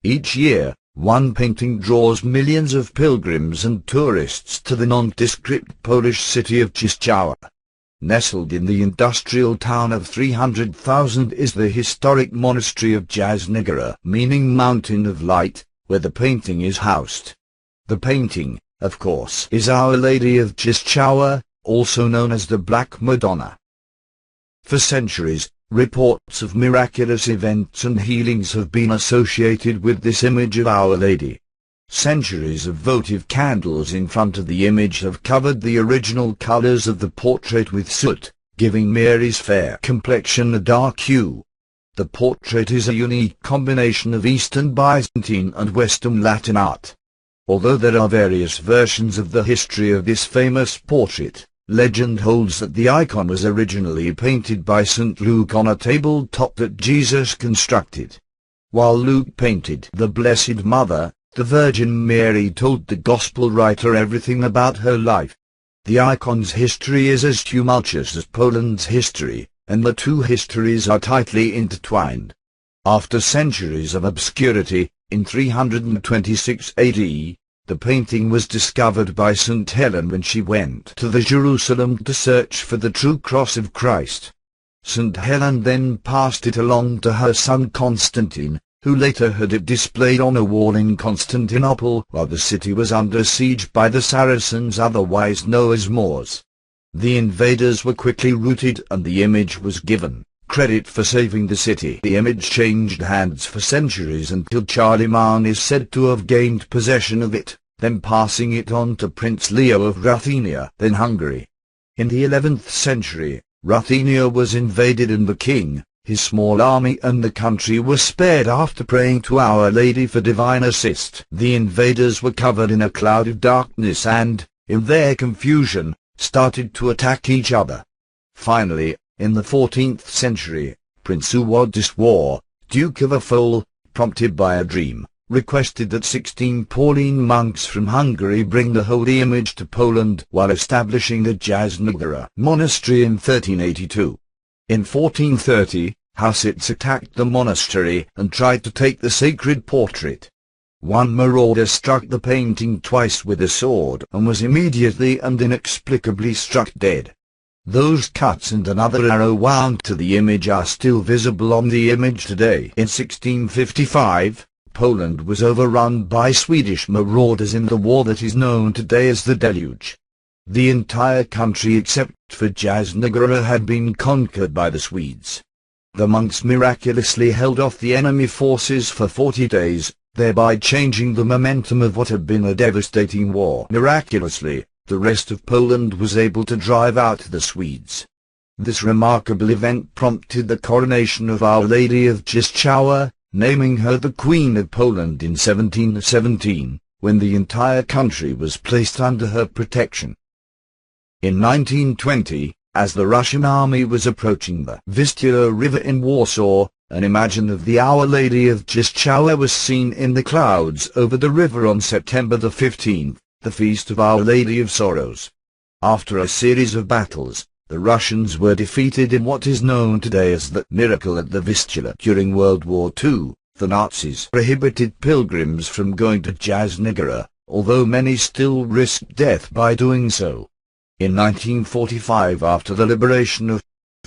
Each year, one painting draws millions of pilgrims and tourists to the nondescript Polish city of Czystochowa. Nestled in the industrial town of 300,000 is the historic monastery of Jasna, meaning Mountain of Light, where the painting is housed. The painting, of course, is Our Lady of Czystochowa, also known as the Black Madonna. For centuries, reports of miraculous events and healings have been associated with this image of Our Lady. Centuries of votive candles in front of the image have covered the original colors of the portrait with soot, giving Mary's fair complexion a dark hue. The portrait is a unique combination of Eastern Byzantine and Western Latin art. Although there are various versions of the history of this famous portrait, legend holds that the icon was originally painted by St. Luke on a tabletop that Jesus constructed. While Luke painted the Blessed Mother, the Virgin Mary told the Gospel writer everything about her life. The icon's history is as tumultuous as Poland's history, and the two histories are tightly intertwined. After centuries of obscurity, in 326 AD, the painting was discovered by St. Helen when she went to Jerusalem to search for the true cross of Christ. St. Helen then passed it along to her son Constantine, who later had it displayed on a wall in Constantinople while the city was under siege by the Saracens, otherwise known as Moors. The invaders were quickly routed and the image was given credit for saving the city. The image changed hands for centuries until Charlemagne is said to have gained possession of it, then passing it on to Prince Leo of Ruthenia, then Hungary. In the 11th century, Ruthenia was invaded and the king, his small army and the country were spared after praying to Our Lady for divine assist. The invaders were covered in a cloud of darkness and, in their confusion, started to attack each other. Finally, in the 14th century, Prince Władysław, Duke of Opole, prompted by a dream, requested that 16 Pauline monks from Hungary bring the holy image to Poland while establishing the Jasna monastery in 1382. In 1430, Hussites attacked the monastery and tried to take the sacred portrait. One marauder struck the painting twice with a sword and was immediately and inexplicably struck dead. Those cuts and another arrow wound to the image are still visible on the image today. In 1655, Poland was overrun by Swedish marauders in the war that is known today as the Deluge. The entire country except for Jasna had been conquered by the Swedes. The monks miraculously held off the enemy forces for 40 days, thereby changing the momentum of what had been a devastating war. Miraculously, the rest of Poland was able to drive out the Swedes. This remarkable event prompted the coronation of Our Lady of Czystochowa, naming her the Queen of Poland in 1717, when the entire country was placed under her protection. In 1920, as the Russian army was approaching the Vistula River in Warsaw, an image of the Our Lady of Czystochowa was seen in the clouds over the river on September the 15th, the feast of Our Lady of Sorrows. After a series of battles, the Russians were defeated in what is known today as the miracle at the Vistula. During World War II, the Nazis prohibited pilgrims from going to Jasna, although many still risked death by doing so. In 1945, after the liberation of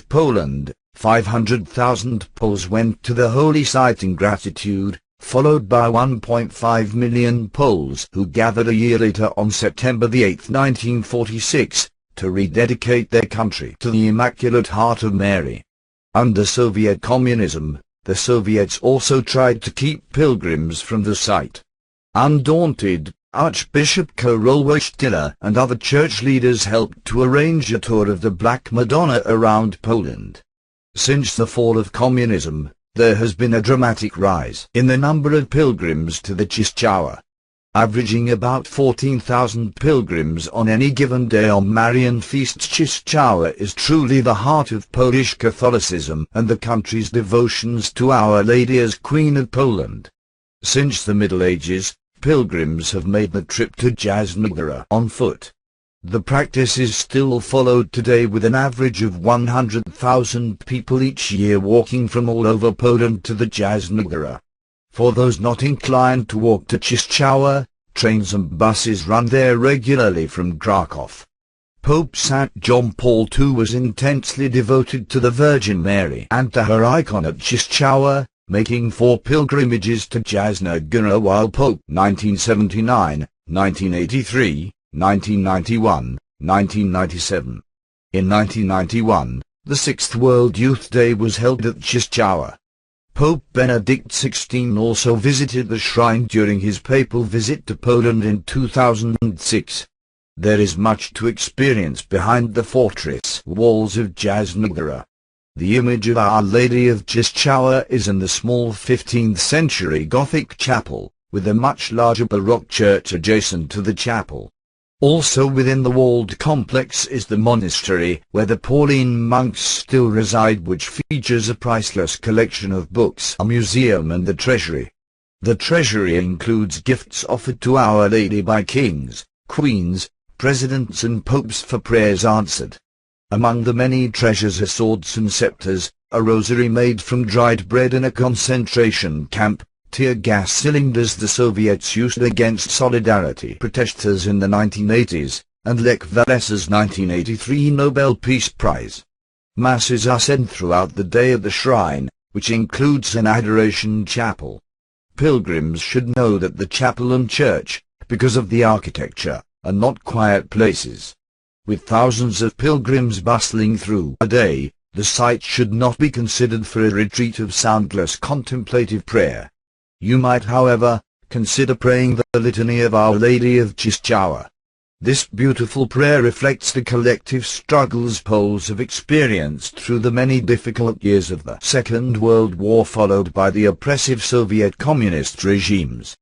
Poland, 500,000 Poles went to the holy site in gratitude, followed by 1.5 million Poles who gathered a year later on September 8, 1946, to rededicate their country to the Immaculate Heart of Mary. Under Soviet communism, the Soviets also tried to keep pilgrims from the site. Undaunted, Archbishop Karol Wojtyla and other church leaders helped to arrange a tour of the Black Madonna around Poland. Since the fall of communism, there has been a dramatic rise in the number of pilgrims to the Czystochowa, averaging about 14,000 pilgrims on any given day on Marian feasts. Czystochowa is truly the heart of Polish Catholicism and the country's devotions to Our Lady as Queen of Poland. Since the Middle Ages, pilgrims have made the trip to Jasna on foot. The practice is still followed today with an average of 100,000 people each year walking from all over Poland to the Jasna. For those not inclined to walk to Chiszczoła, trains and buses run there regularly from Kraków. Pope St. John Paul II was intensely devoted to the Virgin Mary and to her icon at Chiszczoła, making 4 pilgrimages to Jasna Góra while Pope 1979, 1983, 1991, 1997. In 1991, the 6th World Youth Day was held at Chiszczoła. Pope Benedict XVI also visited the shrine during his papal visit to Poland in 2006. There is much to experience behind the fortress walls of Jasna Góra. The image of Our Lady of Chiszczoła is in the small 15th century Gothic chapel, with a much larger Baroque church adjacent to the chapel. Also within the walled complex is the monastery, where the Pauline monks still reside, which features a priceless collection of books, a museum and the treasury. The treasury includes gifts offered to Our Lady by kings, queens, presidents and popes for prayers answered. Among the many treasures are swords and scepters, a rosary made from dried bread in a concentration camp, tear gas cylinders the Soviets used against Solidarity protesters in the 1980s, and Lech Wałęsa's 1983 Nobel Peace Prize. Masses are said throughout the day at the shrine, which includes an adoration chapel. Pilgrims should know that the chapel and church, because of the architecture, are not quiet places. With thousands of pilgrims bustling through a day, the site should not be considered for a retreat of soundless contemplative prayer. You might, however, consider praying the Litany of Our Lady of Chiszczoła. This beautiful prayer reflects the collective struggles Poles have experienced through the many difficult years of the Second World War, followed by the oppressive Soviet communist regimes.